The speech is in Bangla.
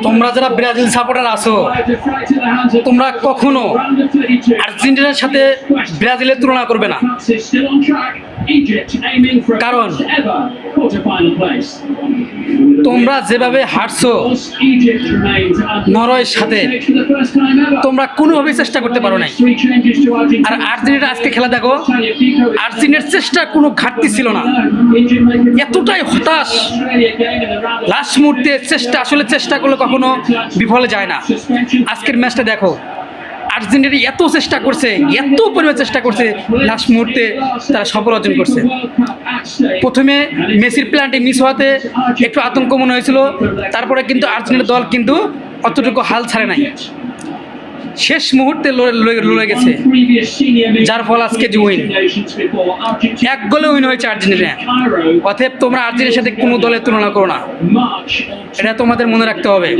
তোমরা যারা ব্রাজিল সাপোর্টার আছো, তোমরা কখনো আর্জেন্টিনার সাথে ব্রাজিলের তুলনা করবে না। কারণ তোমরা যেভাবে হারছো নরওয়ের সাথে, তোমরা কোনোভাবেই চেষ্টা করতে পারো নাই। আর আর্জেন্টিনা আজকে খেলা দেখো, আর্জেন্টিনার চেষ্টা কোনো ঘাটতি ছিল না, এতটাই হতাশ। লাস্ট মুহূর্তে চেষ্টা করলে কখনো বিফলে যায় না। আজকের ম্যাচটা দেখো, আর্জেন্টিনা এত চেষ্টা করছে, এত পরিমাণ চেষ্টা করছে, লাস্ট মুহূর্তে তারা সফল অর্জন করছে। প্রথমে মেসির প্ল্যানটি মিস হওয়াতে একটু আতঙ্ক মনে হয়েছিল, তারপরে কিন্তু আর্জেন্টিনা দল কিন্তু অতটুকু হাল ছাড়ে নাই, শেষ মুহূর্তে লড়ে গেছে, যার ফল আজকে যে উইন, 1 গোলে উইন হয়েছে আর্জেন্টিনা। অতএব তোমরা আর্জেন্টিনার সাথে কোনো দলের তুলনা করো না, এটা তোমাদের মনে রাখতে হবে।